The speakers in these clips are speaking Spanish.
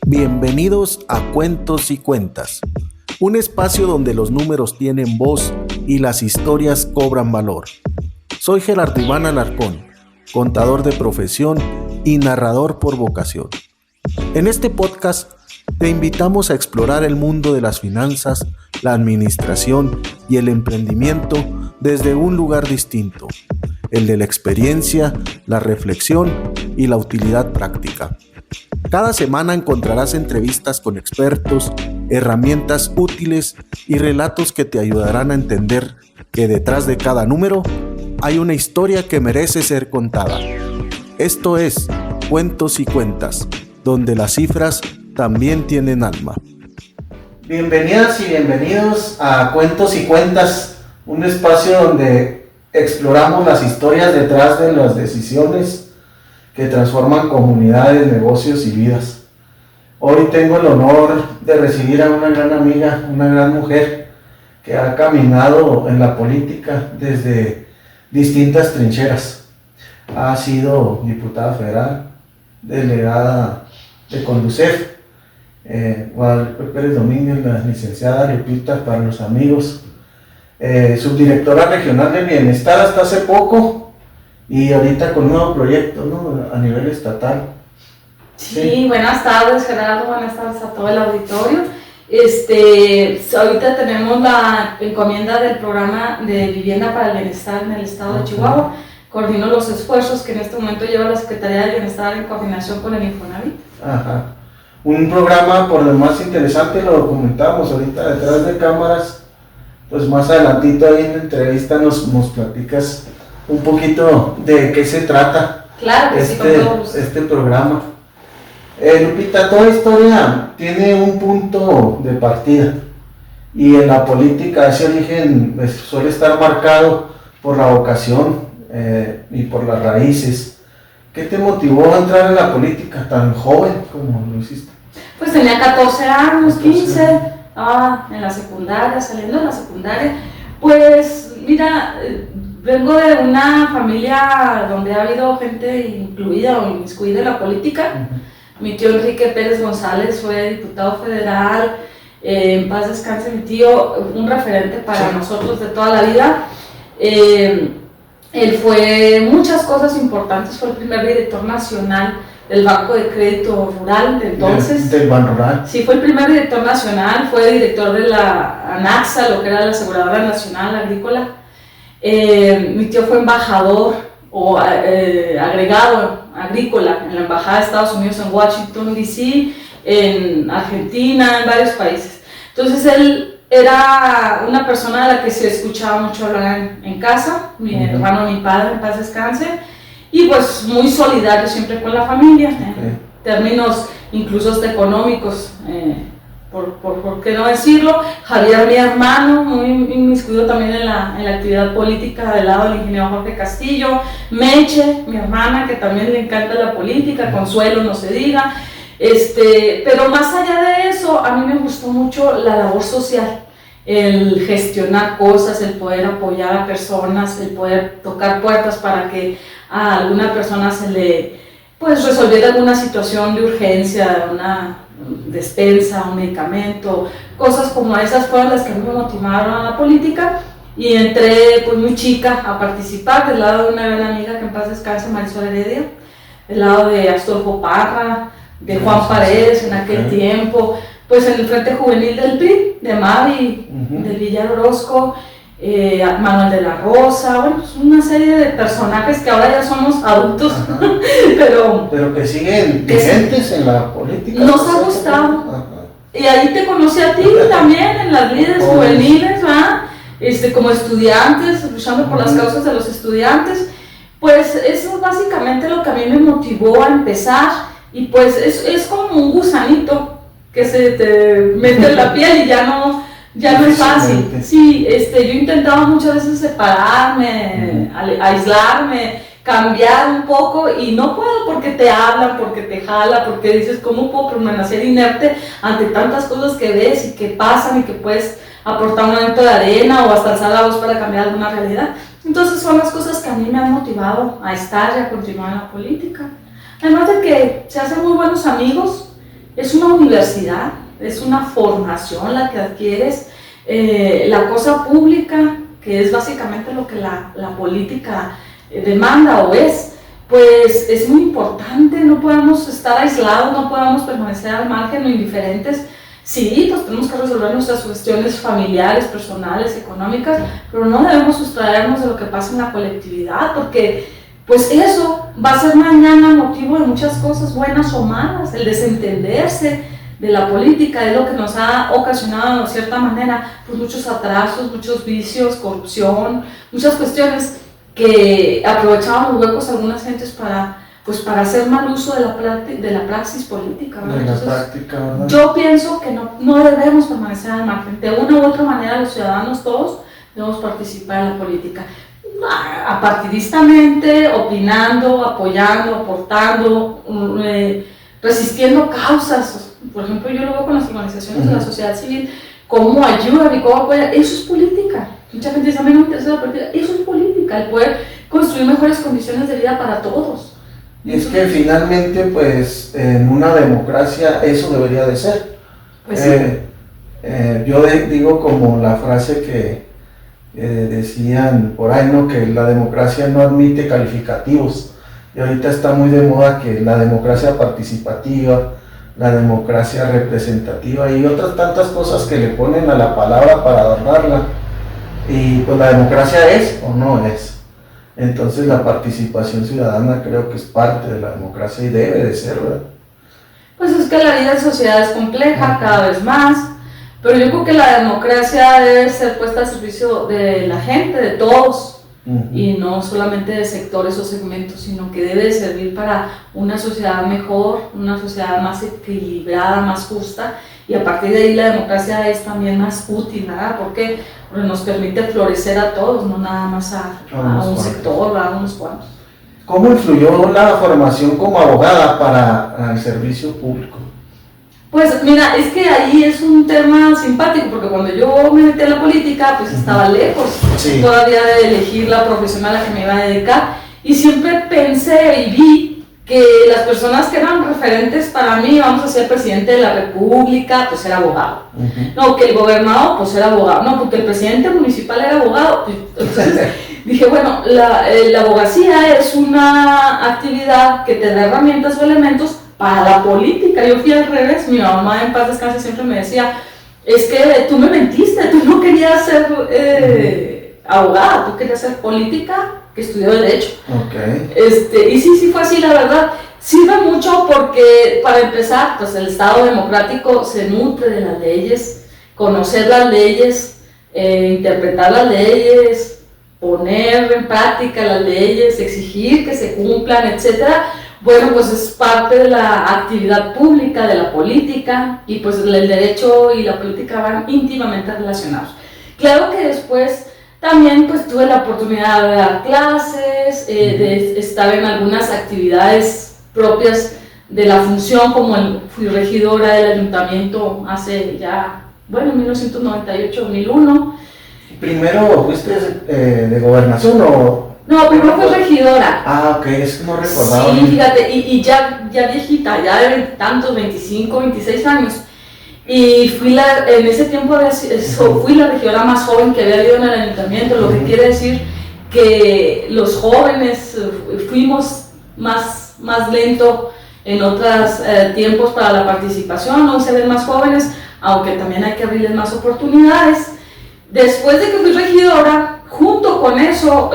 Bienvenidos a Cuentos y Cuentas, un espacio donde los números tienen voz y las historias cobran valor. Soy Gerardo Iván Alarcón, contador de profesión y narrador por vocación. En este podcast te invitamos a explorar el mundo de las finanzas, la administración y el emprendimiento desde un lugar distinto, el de la experiencia, la reflexión y la utilidad práctica. Cada semana encontrarás entrevistas con expertos, herramientas útiles y relatos que te ayudarán a entender que detrás de cada número hay una historia que merece ser contada. Esto es Cuentos y Cuentas, donde las cifras también tienen alma. Bienvenidas y bienvenidos a Cuentos y Cuentas, un espacio donde exploramos las historias detrás de las decisiones que transforman comunidades, negocios y vidas. Hoy tengo el honor de recibir a una gran amiga, una gran mujer que ha caminado en la política desde distintas trincheras. Ha sido diputada federal, delegada de Conducef, Guadalupe Pérez Domínguez, la licenciada Lupita para los amigos, subdirectora regional de bienestar hasta hace poco, y ahorita con un nuevo proyecto, ¿no?, a nivel estatal. Sí, buenas tardes Gerardo, buenas tardes a todo el auditorio. Ahorita tenemos la encomienda del programa de vivienda para el bienestar en el estado de Chihuahua. Coordino los esfuerzos que en este momento lleva la Secretaría de Bienestar en coordinación con el Infonavit. Ajá. Un programa por demás interesante, lo documentamos ahorita detrás de cámaras. Pues más adelantito ahí en la entrevista nos platicas un poquito de qué se trata. Claro que este programa. Lupita, toda historia tiene un punto de partida, y en la política ese origen suele estar marcado por la vocación y por las raíces. ¿Qué te motivó a entrar en la política tan joven como lo hiciste? Pues tenía 14 años, 15, en la secundaria, saliendo de la secundaria. Pues mira, vengo de una familia donde ha habido gente incluida o inmiscuida en la política. Mi tío Enrique Pérez González fue diputado federal, en paz descanse mi tío, un referente para nosotros de toda la vida. Él fue muchas cosas importantes, fue el primer director nacional del Banco de Crédito Rural de entonces. ¿Del Banrural? Sí, fue el primer director nacional, fue director de la ANAXA, lo que era la Aseguradora Nacional Agrícola. Mi tío fue embajador o agregado agrícola en la Embajada de Estados Unidos en Washington, D.C., en Argentina, en varios países. Entonces él era una persona de la que se escuchaba mucho hablar en casa, mi hermano, mi padre, en paz descanse, y pues muy solidario siempre con la familia, en términos incluso hasta económicos, por qué no decirlo. Javier, mi hermano, muy inmiscuido también en la actividad política del lado del ingeniero Jorge Castillo. Meche, mi hermana, que también le encanta la política. Consuelo, no se diga. Pero más allá de eso, a mí me gustó mucho la labor social, el gestionar cosas, el poder apoyar a personas, el poder tocar puertas para que a alguna persona se le resolviera alguna situación de urgencia, una despensa, un medicamento, cosas como esas fueron las que a mí me motivaron a la política, y entré pues muy chica a participar del lado de una gran amiga que en paz descanse, Marisol Heredia, del lado de Astolfo Parra, de Juan Paredes en aquel tiempo, pues en el Frente Juvenil del PRI, de Mavi, del Villar Orozco, Manuel de la Rosa, bueno, pues una serie de personajes que ahora ya somos adultos, pero que siguen vigentes en la política. Nos ha gustado. Y ahí te conocí a ti también en las líderes juveniles, ¿verdad? Como estudiantes, luchando por las causas de los estudiantes. Pues eso es básicamente lo que a mí me motivó a empezar, y pues es como un gusanito que se te mete en la piel y ya no es fácil. Sí, yo intentaba muchas veces separarme, aislarme, cambiar un poco, y no puedo porque te hablan, porque te jala, porque dices, ¿cómo puedo permanecer inerte ante tantas cosas que ves y que pasan y que puedes aportar un granito de arena o hasta alzar la voz para cambiar alguna realidad? Entonces son las cosas que a mí me han motivado a estar y a continuar en la política. Además de que se hacen muy buenos amigos, es una universidad, es una formación la que adquieres, la cosa pública, que es básicamente lo que la política demanda o es, pues es muy importante, no podemos estar aislados, no podemos permanecer al margen o indiferentes. Sí, pues tenemos que resolver nuestras cuestiones familiares, personales, económicas, pero no debemos sustraernos de lo que pasa en la colectividad, porque pues eso va a ser mañana motivo de muchas cosas buenas o malas. El desentenderse de la política es lo que nos ha ocasionado de cierta manera pues muchos atrasos, muchos vicios, corrupción, muchas cuestiones que aprovechaban los huecos algunas gentes para hacer mal uso de la praxis política, ¿verdad? Entonces, ¿verdad? Yo pienso que no debemos permanecer al margen. De una u otra manera, los ciudadanos todos debemos participar en la política. Apartidistamente, opinando, apoyando, aportando, resistiendo causas. Por ejemplo, yo lo veo con las organizaciones de la sociedad civil, cómo ayudan y cómo apoyan. Eso es política. Mucha gente dice, a mí no me interesa la política. Eso es política, el poder construir mejores condiciones de vida para todos. Y es que finalmente, pues, en una democracia eso debería de ser. Pues sí. Yo digo como la frase que decían por ahí, ¿no? Que la democracia no admite calificativos. Y ahorita está muy de moda que la democracia participativa, la democracia representativa y otras tantas cosas que le ponen a la palabra para adornarla. Y pues la democracia es o no es. Entonces la participación ciudadana creo que es parte de la democracia y debe de ser, ¿verdad? Pues es que la vida en sociedad es compleja cada vez más, pero yo creo que la democracia debe ser puesta al servicio de la gente, de todos, y no solamente de sectores o segmentos, sino que debe servir para una sociedad mejor, una sociedad más equilibrada, más justa, y a partir de ahí la democracia es también más útil, ¿verdad? Porque nos permite florecer a todos, no nada más a un sector, a unos cuantos. ¿Cómo influyó la formación como abogada para el servicio público? Pues mira, es que ahí es un tema simpático, porque cuando yo me metí a la política, pues estaba lejos todavía de elegir la profesión a la que me iba a dedicar, y siempre pensé y vi que las personas que eran referentes para mí, vamos a ser presidente de la república, pues era abogado. No, que el gobernador, pues era abogado. No, porque el presidente municipal era abogado. Entonces dije, bueno, la abogacía es una actividad que te da herramientas o elementos para la política. Yo fui al revés, mi mamá en paz descanse siempre me decía, es que tú me mentiste, tú no querías ser abogada, tú querías ser política, que estudió Derecho. Y sí fue así, la verdad. Sirve mucho porque, para empezar, pues el Estado democrático se nutre de las leyes, conocer las leyes, interpretar las leyes, poner en práctica las leyes, exigir que se cumplan, etc. Bueno, pues es parte de la actividad pública, de la política, y pues el derecho y la política van íntimamente relacionados. Claro que después también pues tuve la oportunidad de dar clases, de estar en algunas actividades propias de la función, como fui regidora del ayuntamiento hace ya, bueno, 1998-2001. ¿Primero fuiste de gobernación o...? No, primero fui regidora. Ah, ok, es que no recordaba. Sí, fíjate, y ya viejita, ya de tantos, 25, 26 años. Y en ese tiempo fui la regidora más joven que había habido en el ayuntamiento, lo que quiere decir que los jóvenes fuimos más lento en otros tiempos para la participación. Hoy se ven más jóvenes, aunque también hay que abrirles más oportunidades. Después de que fui regidora, junto con eso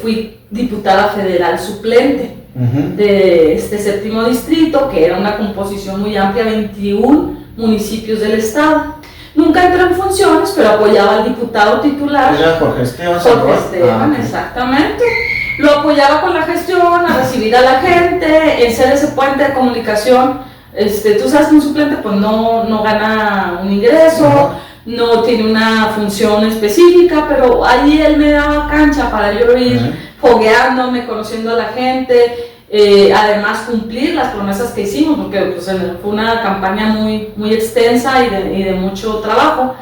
fui diputada federal suplente de este 7º distrito, que era una composición muy amplia, 21 municipios del estado. Nunca entré en funciones, pero apoyaba al diputado titular. Era Jorge Esteban. Jorge Esteban, exactamente. Lo apoyaba con la gestión, a recibir a la gente, en ser ese puente de comunicación. Tú sabes que un suplente pues no gana un ingreso, no tiene una función específica, pero ahí él me daba cancha para yo ir fogueándome, conociendo a la gente. Además cumplir las promesas que hicimos, porque pues, fue una campaña muy extensa y de mucho trabajo.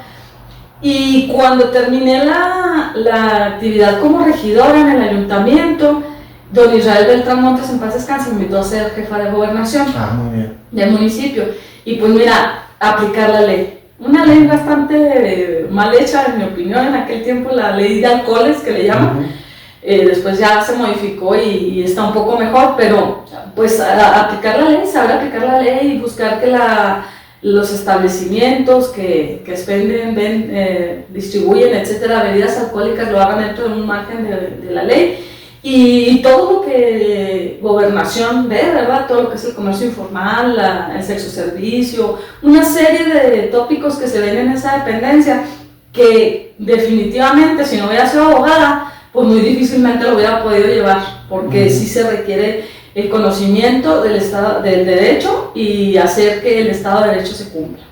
Y cuando terminé la actividad como regidora en el ayuntamiento, don Israel Beltrán Montes, en paz descanse, me invitó a ser jefa de gobernación del municipio. y pues mira, aplicar la ley. Una ley bastante mal hecha, en mi opinión, en aquel tiempo, la ley de alcoholes, que le llaman. Después ya se modificó y está un poco mejor, pero pues aplicar la ley, saber aplicar la ley y buscar que los establecimientos que expenden, distribuyen, etcétera, bebidas alcohólicas lo hagan dentro de un margen de la ley. Y todo lo que gobernación ve, ¿verdad? Todo lo que es el comercio informal, el sexo servicio, una serie de tópicos que se ven en esa dependencia que definitivamente, si no hubiera sido abogada, pues muy difícilmente lo hubiera podido llevar, porque sí se requiere el conocimiento del Estado, del derecho, y hacer que el Estado de Derecho se cumpla.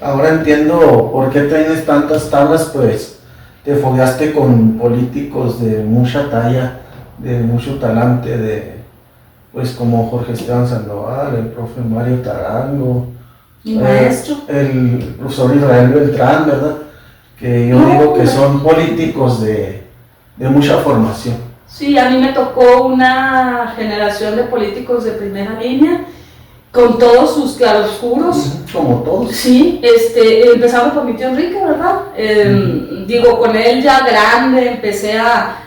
Ahora entiendo por qué tienes tantas tablas, pues te fogueaste con políticos de mucha talla, de mucho talante, pues como Jorge Esteban Sandoval, el profe Mario Tarango, el profesor Israel Beltrán, ¿verdad? Que yo digo que son políticos de mucha formación. Sí, a mí me tocó una generación de políticos de primera línea, con todos sus claroscuros. Como todos. Sí, empezando por mi tío Enrique, ¿verdad? Digo, con él ya grande empecé a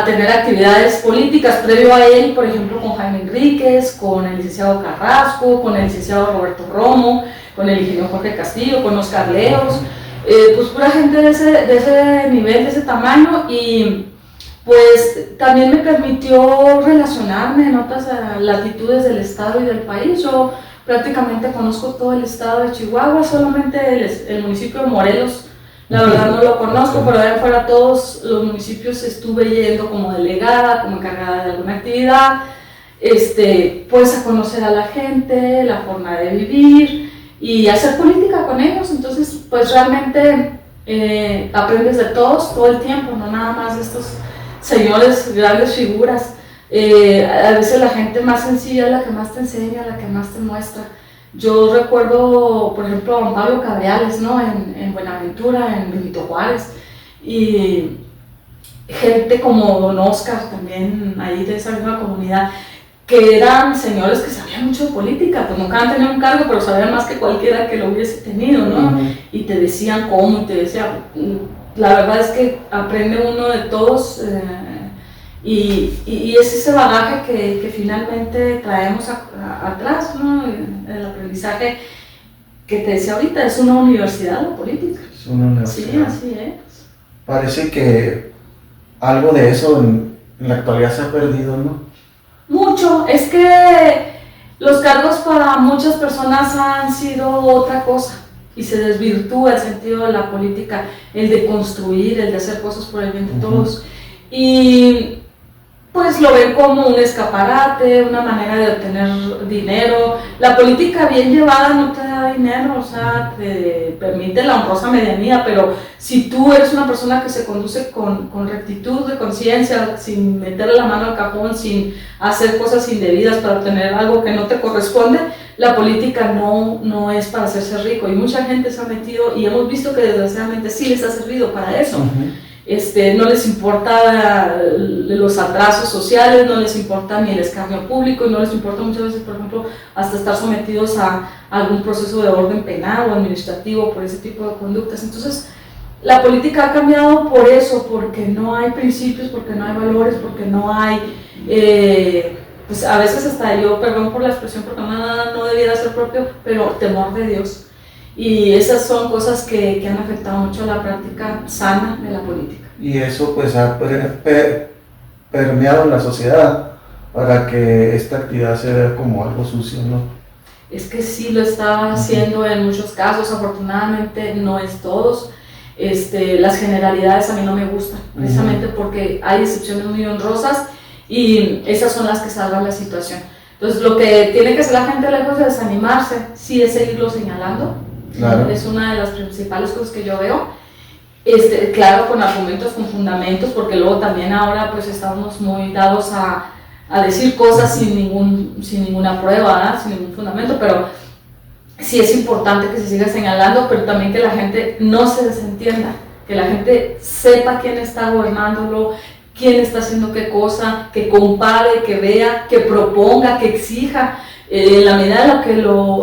tener actividades políticas. Previo a él, por ejemplo, con Jaime Enríquez, con el licenciado Carrasco, con el licenciado Roberto Romo, con el ingeniero Jorge Castillo, con Oscar Leos, pues pura gente de ese nivel, de ese tamaño, y pues también me permitió relacionarme en otras latitudes del estado y del país. Yo prácticamente conozco todo el estado de Chihuahua, solamente el municipio de Morelos, la verdad no lo conozco, pero de afuera todos los municipios estuve yendo como delegada, como encargada de alguna actividad, pues a conocer a la gente, la forma de vivir y hacer política con ellos. Entonces pues realmente aprendes de todos todo el tiempo, no nada más de estos señores, grandes figuras. A veces la gente más sencilla es la que más te enseña, la que más te muestra. Yo recuerdo, por ejemplo, a Juan Pablo Cabrales, ¿no? en Buenaventura, en Benito Juárez, y gente como don Oscar también, ahí de esa misma comunidad, que eran señores que sabían mucho de política, pues nunca han tenido un cargo, pero sabían más que cualquiera que lo hubiese tenido, ¿no? Y te decían cómo, y te decían, la verdad es que aprende uno de todos, y es ese bagaje que finalmente traemos atrás, ¿no? El aprendizaje que te decía ahorita, es una universidad la política. Es una universidad. Sí, así es. Parece que algo de eso en la actualidad se ha perdido, ¿no? Mucho, es que los cargos para muchas personas han sido otra cosa y se desvirtúa el sentido de la política, el de construir, el de hacer cosas por el bien de todos, y pues lo ven como un escaparate, una manera de obtener dinero. La política bien llevada no te da dinero, o sea, te permite la honrosa medianía, pero si tú eres una persona que se conduce con rectitud de conciencia, sin meterle la mano al cajón, sin hacer cosas indebidas para obtener algo que no te corresponde, la política no es para hacerse rico, y mucha gente se ha metido, y hemos visto que desgraciadamente sí les ha servido para eso. No les importa los atrasos sociales, no les importa ni el escarnio público, y no les importa muchas veces, por ejemplo, hasta estar sometidos a algún proceso de orden penal o administrativo por ese tipo de conductas. Entonces, la política ha cambiado por eso, porque no hay principios, porque no hay valores, porque no hay, pues a veces hasta yo, perdón por la expresión, porque nada no debiera ser propio, pero temor de Dios. Y esas son cosas que han afectado mucho a la práctica sana de la política. Y eso pues ha permeado en la sociedad para que esta actividad se vea como algo sucio, ¿no? Es que sí lo está haciendo en muchos casos, afortunadamente no es todos. Las generalidades a mí no me gustan, precisamente porque hay excepciones muy honrosas y esas son las que salvan la situación. Entonces lo que tiene que hacer la gente, lejos de desanimarse, sí es seguirlo señalando. Claro. Es una de las principales cosas que yo veo, claro, con argumentos, con fundamentos, porque luego también ahora pues estamos muy dados a decir cosas sin ninguna prueba, ¿verdad? Sin ningún fundamento, pero sí es importante que se siga señalando, pero también que la gente no se desentienda, que la gente sepa quién está gobernándolo, quién está haciendo qué cosa, que compare, que vea, que proponga, que exija. En la medida en la que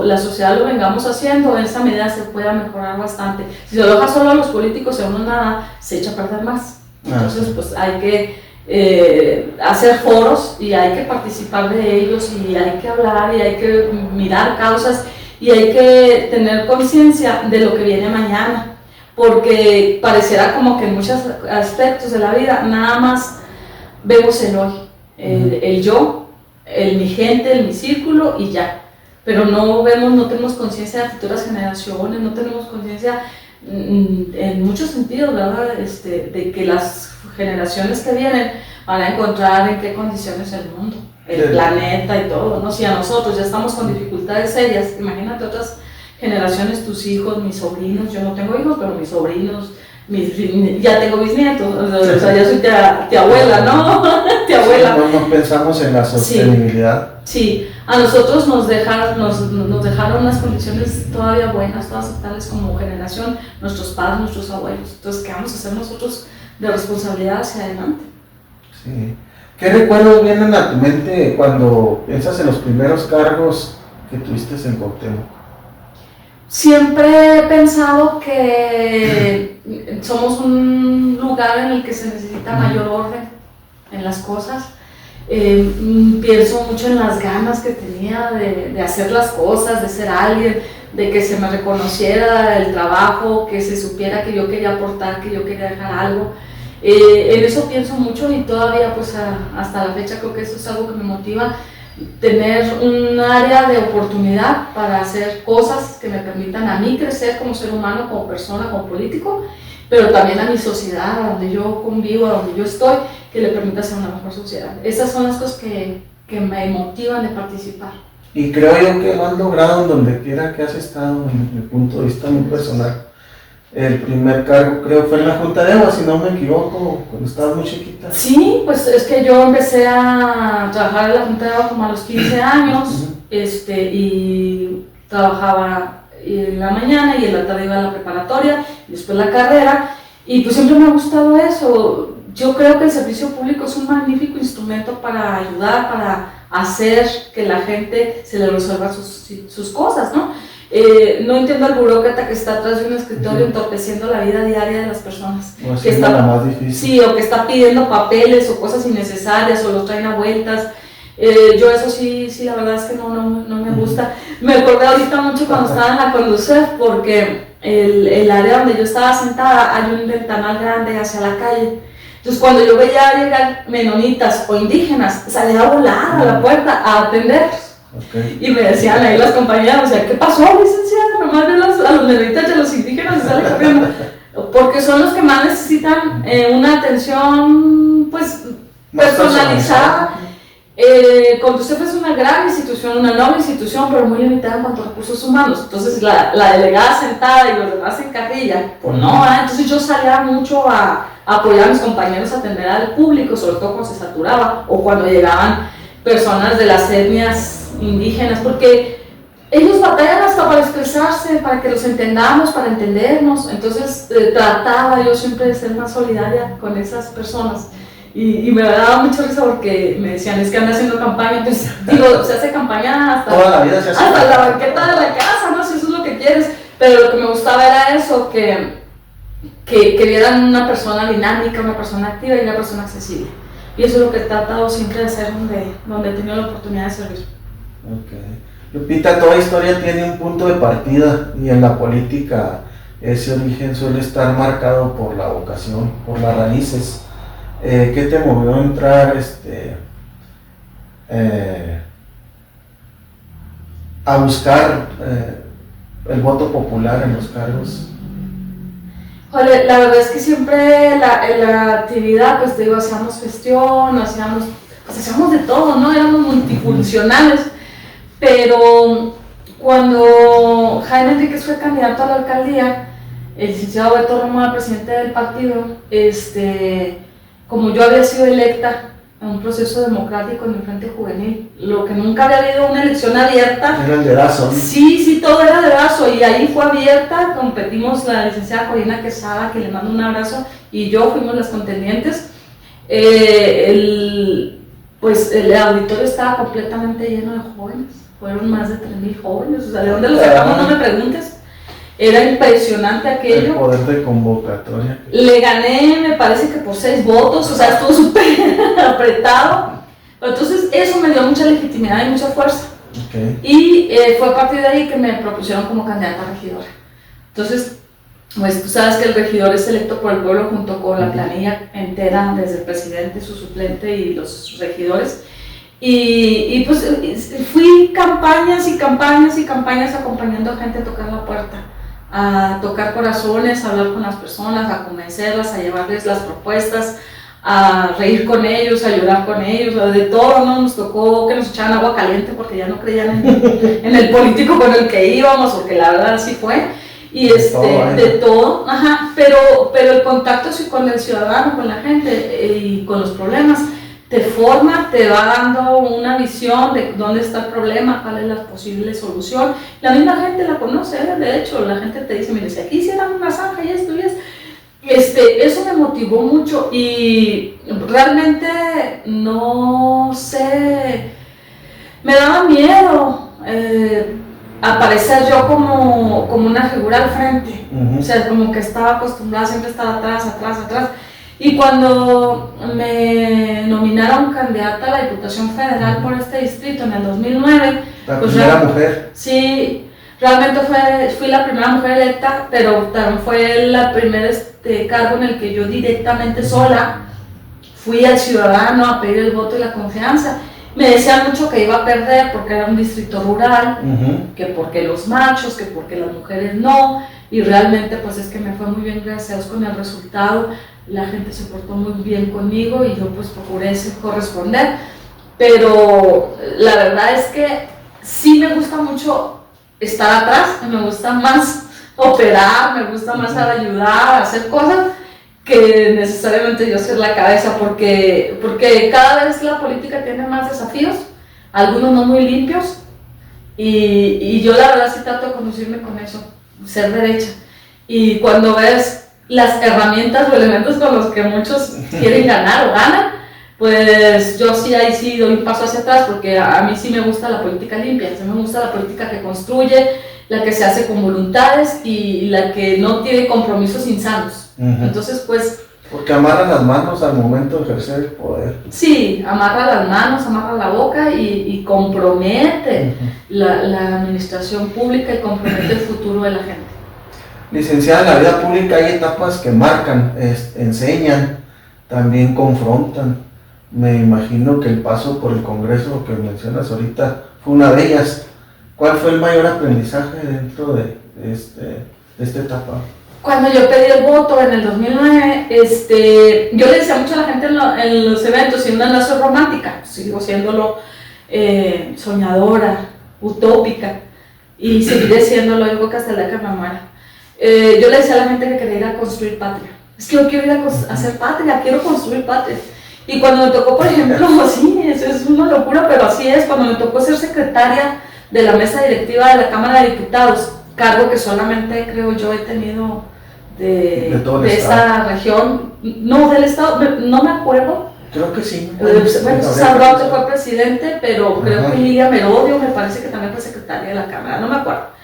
la sociedad lo vengamos haciendo, en esa medida se pueda mejorar bastante. Si se lo deja solo a los políticos en una nada, se echa a perder más. Entonces, pues hay que hacer foros y hay que participar de ellos y hay que hablar y hay que mirar causas y hay que tener conciencia de lo que viene mañana. Porque pareciera como que en muchos aspectos de la vida nada más vemos el hoy, el yo, mi gente, mi círculo y ya. Pero no tenemos conciencia de futuras generaciones, no tenemos conciencia en muchos sentidos, ¿verdad? De que las generaciones que vienen van a encontrar en qué condiciones el mundo, el planeta y todo, ¿no? Si a nosotros ya estamos con dificultades serias, imagínate otras generaciones, tus hijos, mis sobrinos. Yo no tengo hijos, pero mis sobrinos, ya tengo bisnietos, o sea, ya soy tía abuela, ¿no? Tía abuela. No pensamos en la sostenibilidad. Sí, a nosotros nos dejaron unas condiciones todavía buenas, todas aceptables como generación, nuestros padres, nuestros abuelos. Entonces, ¿qué vamos a hacer nosotros de responsabilidad hacia adelante? Sí. ¿Qué recuerdos vienen a tu mente cuando piensas en los primeros cargos que tuviste en Cuauhtémoc? Siempre he pensado que somos un lugar en el que se necesita mayor orden en las cosas. Pienso mucho en las ganas que tenía de hacer las cosas, de ser alguien, de que se me reconociera el trabajo, que se supiera que yo quería aportar, que yo quería dejar algo. En eso pienso mucho y todavía pues hasta la fecha creo que eso es algo que me motiva. Tener un área de oportunidad para hacer cosas que me permitan a mí crecer como ser humano, como persona, como político, pero también a mi sociedad, a donde yo convivo, a donde yo estoy, que le permita ser una mejor sociedad. Esas son las cosas que me motivan de participar. Y creo yo que lo has logrado en donde quiera que has estado, en mi punto de vista muy personal. El primer cargo creo fue en la Junta de Agua, si no me equivoco, cuando estabas muy chiquita. Sí, pues es que yo empecé a trabajar en la Junta de Agua como a los 15 años, y trabajaba en la mañana y en la tarde iba a la preparatoria, y después la carrera, y pues siempre me ha gustado eso. Yo creo que el servicio público es un magnífico instrumento para ayudar, para hacer que la gente se le resuelva sus cosas, ¿no? No entiendo al burócrata que está atrás de un escritorio entorpeciendo la vida diaria de las personas. O que está, la más difícil. Sí, o que está pidiendo papeles o cosas innecesarias o los traen a vueltas. Yo eso sí, la verdad es que no me gusta. Me acordé ahorita mucho cuando estaba en la Conducef porque el área donde yo estaba sentada hay un ventanal grande hacia la calle. Entonces cuando yo veía llegar menonitas o indígenas, salía a volar a la puerta a atenderlos. Okay. Y me decían ahí las compañeras, o sea, ¿qué pasó, licenciada? Nomás ve a los menonitas y a los indígenas y sale corriendo. Porque son los que más necesitan una atención, pues, personalizada. Conducef es una gran institución, una noble institución, pero muy limitada en cuanto a recursos humanos. Entonces la delegada sentada y los demás en carrilla, pues no, entonces yo salía mucho a apoyar a mis compañeros a atender al público, sobre todo cuando se saturaba o cuando llegaban personas de las etnias indígenas, porque ellos batallan hasta para expresarse, para que los entendamos, para entendernos. Entonces trataba yo siempre de ser más solidaria con esas personas. Y me daba mucha risa porque me decían, es que anda haciendo campaña. Entonces digo, se hace campaña hasta, toda la vida se hace hasta la banqueta de la casa, no sé si eso es lo que quieres. Pero lo que me gustaba era eso, que vieran una persona dinámica, una persona activa y una persona accesible. Y eso es lo que he tratado siempre de hacer donde he tenido la oportunidad de servir. Okay. Lupita, toda historia tiene un punto de partida y en la política ese origen suele estar marcado por la vocación, por las raíces. ¿Qué te movió a entrar a buscar el voto popular en los cargos? Joder, la verdad es que siempre en la actividad, pues te digo, hacíamos gestión, hacíamos de todo, ¿no? Éramos multifuncionales, pero cuando Jaime Enríquez fue candidato a la alcaldía, el licenciado Beto Romo, presidente del partido, como yo había sido electa en un proceso democrático en el Frente Juvenil, lo que nunca había habido una elección abierta. Era el dedazo, ¿no? Sí, todo era dedazo, y ahí fue abierta, competimos la licenciada Corina Quesada, que le mando un abrazo, y yo fuimos las contendientes. Pues el auditorio estaba completamente lleno de jóvenes, fueron más de 3,000 jóvenes, o sea, ¿de dónde los sacamos? No me preguntes. Era impresionante aquello. El poder de convocatoria. Le gané, me parece que por 6 votos, o sea, estuvo súper apretado. Entonces eso me dio mucha legitimidad y mucha fuerza. Okay. Y fue a partir de ahí que me propusieron como candidata a regidora. Entonces, pues tú sabes que el regidor es electo por el pueblo junto con la planilla entera, desde el presidente, su suplente y los regidores. Y pues fui campañas y campañas y campañas acompañando a gente a tocar la puerta, a tocar corazones, a hablar con las personas, a convencerlas, a llevarles las propuestas, a reír con ellos, a llorar con ellos, de todo, ¿no? Nos tocó que nos echaran agua caliente porque ya no creían en el político con el que íbamos, porque la verdad así fue. Y de todo, ajá, pero el contacto con el ciudadano, con la gente y con los problemas, te forma, te va dando una visión de dónde está el problema, cuál es la posible solución. La misma gente la conoce, de hecho, la gente te dice, mire, si aquí hicieran una zanja y esto y esto. Eso me motivó mucho y realmente no sé, me daba miedo aparecer yo como una figura al frente, o sea, como que estaba acostumbrada siempre a estar atrás. Y cuando me nominaron candidata a la Diputación Federal por este distrito en el 2009, la primera mujer. Sí, realmente fui la primera mujer electa, pero también fue el primer cargo en el que yo directamente sola fui al ciudadano a pedir el voto y la confianza. Me decían mucho que iba a perder porque era un distrito rural, que porque los machos, que porque las mujeres no, y realmente pues es que me fue muy bien, gracias a Dios, con el resultado. La gente se portó muy bien conmigo y yo pues procuré corresponder, pero la verdad es que sí me gusta mucho estar atrás, me gusta más operar, me gusta más ayudar, hacer cosas, que necesariamente yo ser la cabeza, porque cada vez la política tiene más desafíos, algunos no muy limpios, y yo la verdad sí trato de conducirme con eso, ser derecha, y cuando ves las herramientas o elementos con los que muchos quieren ganar o ganan, pues yo sí ahí sí doy un paso hacia atrás, porque a mí sí me gusta la política limpia, sí me gusta la política que construye, la que se hace con voluntades y la que no tiene compromisos insanos. Entonces pues... Porque amarra las manos al momento de ejercer el poder. Sí, amarra las manos, amarra la boca y compromete la administración pública y compromete el futuro de la gente. Licenciada, en la vida pública hay etapas que marcan, enseñan, también confrontan. Me imagino que el paso por el Congreso que mencionas ahorita fue una de ellas. ¿Cuál fue el mayor aprendizaje dentro de esta etapa? Cuando yo pedí el voto en el 2009, yo le decía mucho a la gente en los eventos, siendo no soy romántica, sigo siéndolo soñadora, utópica, y seguiré siéndolo, yo creo que hasta el día que me muera. Yo le decía a la gente que quería ir a construir patria. Es que yo quiero ir a hacer patria, quiero construir patria. Y cuando me tocó, por ejemplo, sí, eso es una locura, pero así es, cuando me tocó ser secretaria de la mesa directiva de la Cámara de Diputados, cargo que solamente creo yo he tenido de esa región, no del estado, no me acuerdo. Creo que sí. Bueno, Salvador fue presidente, pero creo que Lidia Merodio me parece que también fue secretaria de la Cámara, no me acuerdo.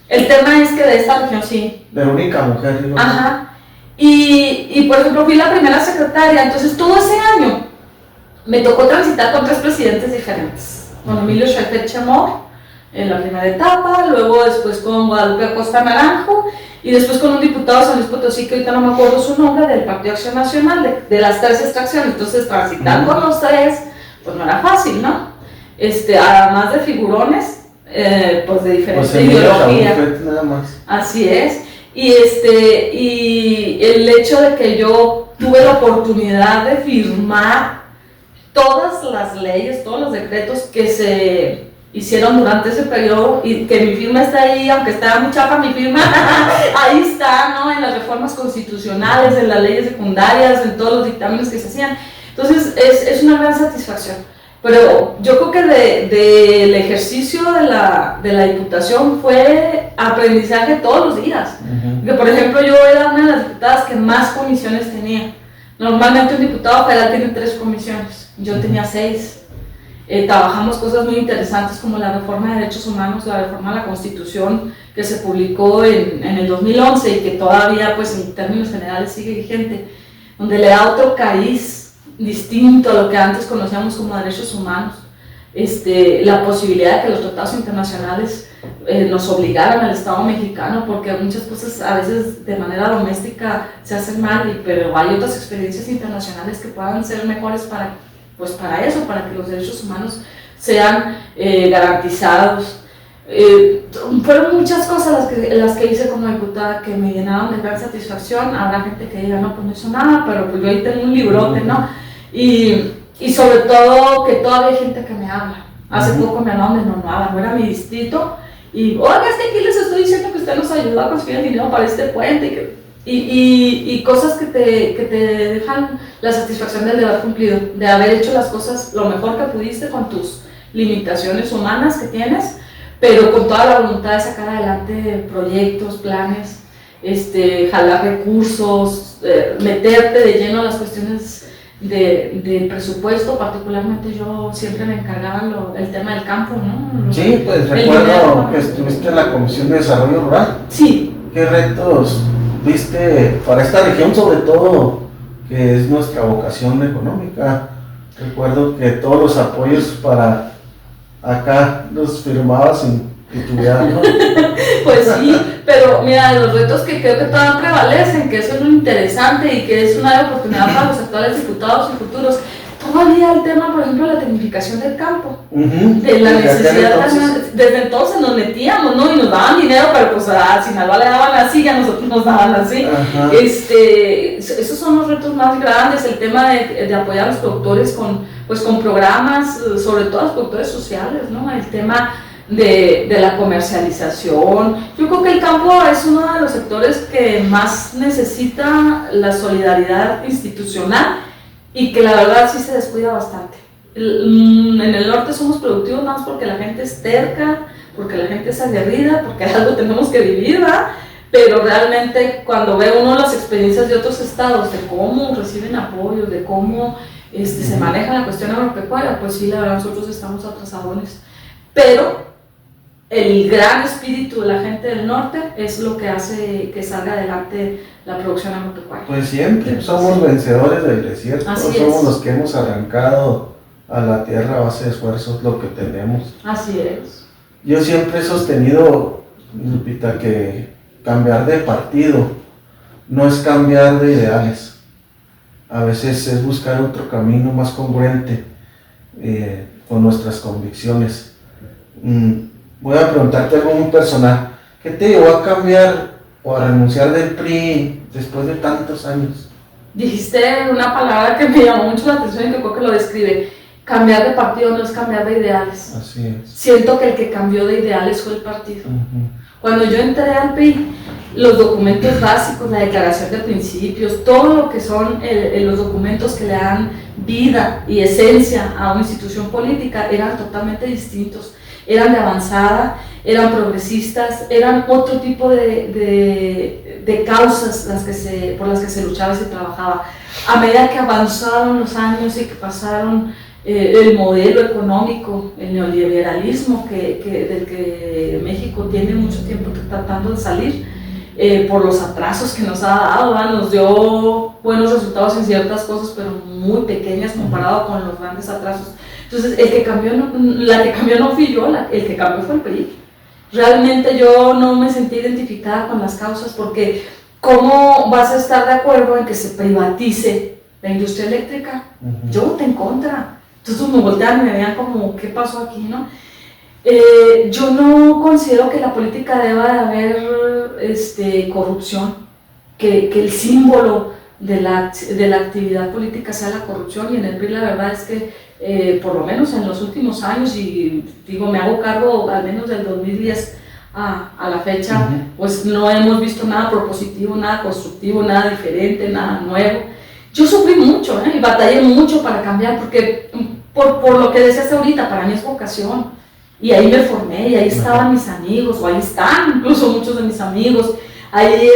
El tema es que de esta región sí. La única mujer. Digo. Ajá. Y por ejemplo fui la primera secretaria, entonces todo ese año me tocó transitar con 3 presidentes diferentes. Con Emilio Schaffer Chamor en la primera etapa, luego después con Guadalupe Acosta Naranjo y después con un diputado de San Luis Potosí que ahorita no me acuerdo su nombre, del Partido Acción Nacional, de las 3 extracciones. Entonces transitar con los 3 pues no era fácil, ¿no? Además de figurones, pues de diferente ideología. Nada más. Así es. Y el hecho de que yo tuve la oportunidad de firmar todas las leyes, todos los decretos que se hicieron durante ese periodo y que mi firma está ahí, aunque estaba muy chafa mi firma, ahí está, ¿no? En las reformas constitucionales, en las leyes secundarias, en todos los dictámenes que se hacían. Entonces es una gran satisfacción. Pero yo creo que del ejercicio de la diputación fue aprendizaje todos los días. Que por ejemplo yo era una de las diputadas que más comisiones tenía. Normalmente un diputado federal tiene 3 comisiones, yo tenía 6. Trabajamos cosas muy interesantes como la reforma de derechos humanos, la reforma a la Constitución que se publicó en el 2011 y que todavía pues en términos generales sigue vigente, donde le da otro cariz distinto a lo que antes conocíamos como derechos humanos. La posibilidad de que los tratados internacionales nos obligaran al Estado mexicano, porque muchas cosas a veces de manera doméstica se hacen mal, pero hay otras experiencias internacionales que puedan ser mejores para eso, para que los derechos humanos sean garantizados. Fueron muchas cosas las que hice como diputada que me llenaron de gran satisfacción. Habrá gente que diga, no, pues no hizo nada, pero pues yo ahí tengo un librote, ¿no? Y sobre todo que todavía hay gente que me habla. Hace poco me hablaron de Nonuava, no era mi distrito, y oiga, es que aquí les estoy diciendo que usted nos ayudó a conseguir el dinero para este puente, y cosas que te dejan la satisfacción de haber cumplido, de haber hecho las cosas lo mejor que pudiste con tus limitaciones humanas que tienes, pero con toda la voluntad de sacar adelante proyectos, planes, jalar recursos, meterte de lleno a las cuestiones de presupuesto. Particularmente yo siempre me encargaba el tema del campo, ¿no? Sí, pues recuerdo que estuviste en la Comisión de Desarrollo Rural. Sí. ¿Qué retos viste para esta región, sobre todo, que es nuestra vocación económica? Recuerdo que todos los apoyos para acá los firmabas sin titubear, ¿no? Pues sí, pero mira, los retos que creo que todavía prevalecen, que eso es lo interesante y que es una oportunidad para los actuales diputados y futuros. Todavía el tema, por ejemplo, de la tecnificación del campo, de la necesidad, desde entonces nos metíamos, ¿no? Y nos daban dinero, pero pues a Sinaloa le daban así y a nosotros nos daban así. Esos son los retos más grandes, el tema de apoyar a los productores con programas, sobre todo a los productores sociales, ¿no? El tema de la comercialización. Yo creo que el campo es uno de los sectores que más necesita la solidaridad institucional y que la verdad sí se descuida bastante. En el norte somos productivos más porque la gente es terca, porque la gente es aguerrida, porque algo tenemos que vivir, ¿verdad? Pero realmente cuando ve uno las experiencias de otros estados, de cómo reciben apoyo, de cómo se maneja la cuestión agropecuaria, pues sí, la verdad nosotros estamos atrasadones. Pero el gran espíritu de la gente del norte es lo que hace que salga adelante la producción agropecuaria. Pues siempre somos vencedores del desierto, somos los que hemos arrancado a la tierra a base de esfuerzos lo que tenemos. Así es. Yo siempre he sostenido, Lupita, que cambiar de partido no es cambiar de ideales. A veces es buscar otro camino más congruente con nuestras convicciones. Voy a preguntarte algo muy personal. ¿Qué te llevó a cambiar o a renunciar del PRI después de tantos años? Dijiste una palabra que me llamó mucho la atención y que creo que lo describe. Cambiar de partido no es cambiar de ideales. Así es. Siento que el que cambió de ideales fue el partido. Cuando yo entré al PRI, los documentos básicos, la declaración de principios, todo lo que son los documentos que le dan vida y esencia a una institución política eran totalmente distintos. Eran de avanzada, eran progresistas, eran otro tipo de causas por las que se luchaba y se trabajaba. A medida que avanzaron los años y que pasaron el modelo económico, el neoliberalismo del que México tiene mucho tiempo tratando de salir, por los atrasos que nos ha dado, ¿verdad? Nos dio buenos resultados en ciertas cosas, pero muy pequeñas comparado con los grandes atrasos. Entonces, la que cambió no fui yo, el que cambió fue el PRI. Realmente yo no me sentí identificada con las causas, porque ¿cómo vas a estar de acuerdo en que se privatice la industria eléctrica? Yo voté en contra. Entonces me voltean y me veían como, ¿qué pasó aquí, no? Yo no considero que la política deba de haber corrupción, que el símbolo de la actividad política sea la corrupción, y en el PRI la verdad es que por lo menos en los últimos años, y digo, me hago cargo al menos del 2010 a la fecha, pues no hemos visto nada propositivo, nada constructivo, nada diferente, nada nuevo. Yo sufrí mucho y batallé mucho para cambiar, porque por lo que decías ahorita, para mí es vocación, y ahí me formé, y ahí estaban mis amigos, o ahí están incluso muchos de mis amigos, ahí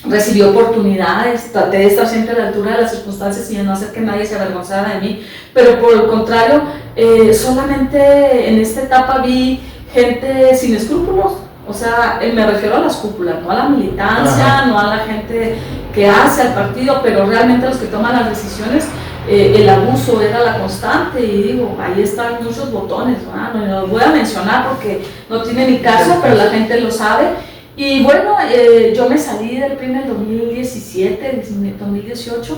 recibí oportunidades, traté de estar siempre a la altura de las circunstancias y de no hacer que nadie se avergonzara de mí, pero por el contrario, solamente en esta etapa vi gente sin escrúpulos, o sea, me refiero a las cúpulas, no a la militancia, no a la gente que hace al partido, pero realmente los que toman las decisiones. El abuso era la constante y digo, ahí están muchos botones, ¿no? No los voy a mencionar porque no tiene ni caso, pero la gente lo sabe. Y bueno, yo me salí del PRI en el 2017, 2018,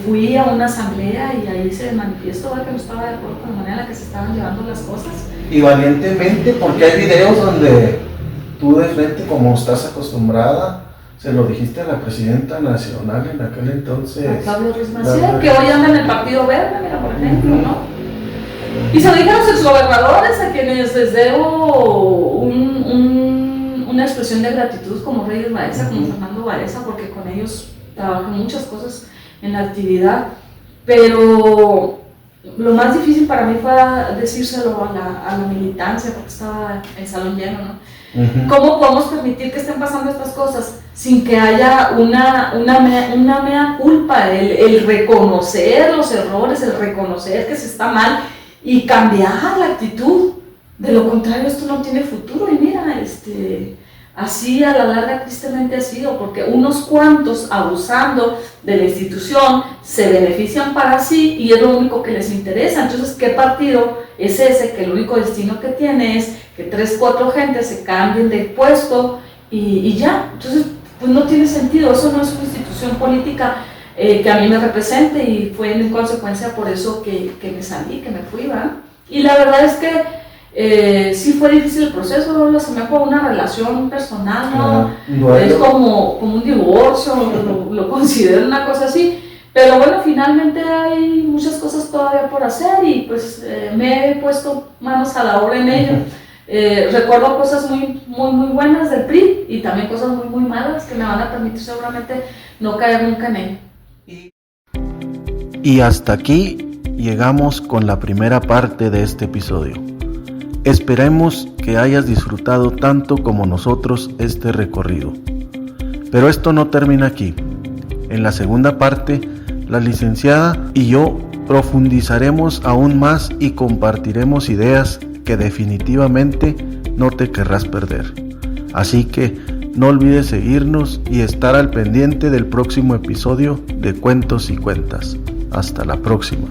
fui a una asamblea y ahí se manifestó que no estaba de acuerdo con la manera en la que se estaban llevando las cosas. Y valientemente, porque hay videos donde tú de frente, como estás acostumbrada, se lo dijiste a la presidenta nacional en aquel entonces. A Claudio Ruiz Massieu, que hoy anda en el Partido Verde, mira, por ejemplo, ¿no? Y se lo dije a los exgobernadores, a quienes les debo una expresión de gratitud como Reyes Baeza, como Fernando Baeza, porque con ellos trabajé muchas cosas en la actividad, pero lo más difícil para mí fue decírselo a la militancia, porque estaba el salón lleno, ¿no? ¿Cómo podemos permitir que estén pasando estas cosas sin que haya una mea culpa, el reconocer los errores, el reconocer que se está mal y cambiar la actitud? De lo contrario, esto no tiene futuro. Y mira, así a la larga tristemente ha sido, porque unos cuantos, abusando de la institución, se benefician para sí y es lo único que les interesa. Entonces, ¿qué partido es ese que el único destino que tiene es que 3-4 gentes se cambien de puesto y ya? Entonces, pues no tiene sentido. Eso no es una institución política que a mí me represente, y fue en consecuencia por eso que me salí, que me fui, ¿verdad? Y la verdad es que sí fue difícil el proceso, se me fue una relación personal, ¿no? Es como un divorcio, lo considero una cosa así, pero bueno, finalmente hay muchas cosas todavía por hacer y pues me he puesto manos a la obra en ello. Recuerdo cosas muy buenas del PRI y también cosas muy malas que me van a permitir seguramente no caer nunca en ello. Y hasta aquí llegamos con la primera parte de este episodio. Esperemos que hayas disfrutado tanto como nosotros este recorrido. Pero esto no termina aquí. En la segunda parte, la licenciada y yo profundizaremos aún más y compartiremos ideas que definitivamente no te querrás perder. Así que no olvides seguirnos y estar al pendiente del próximo episodio de Cuentos y Cuentas. Hasta la próxima.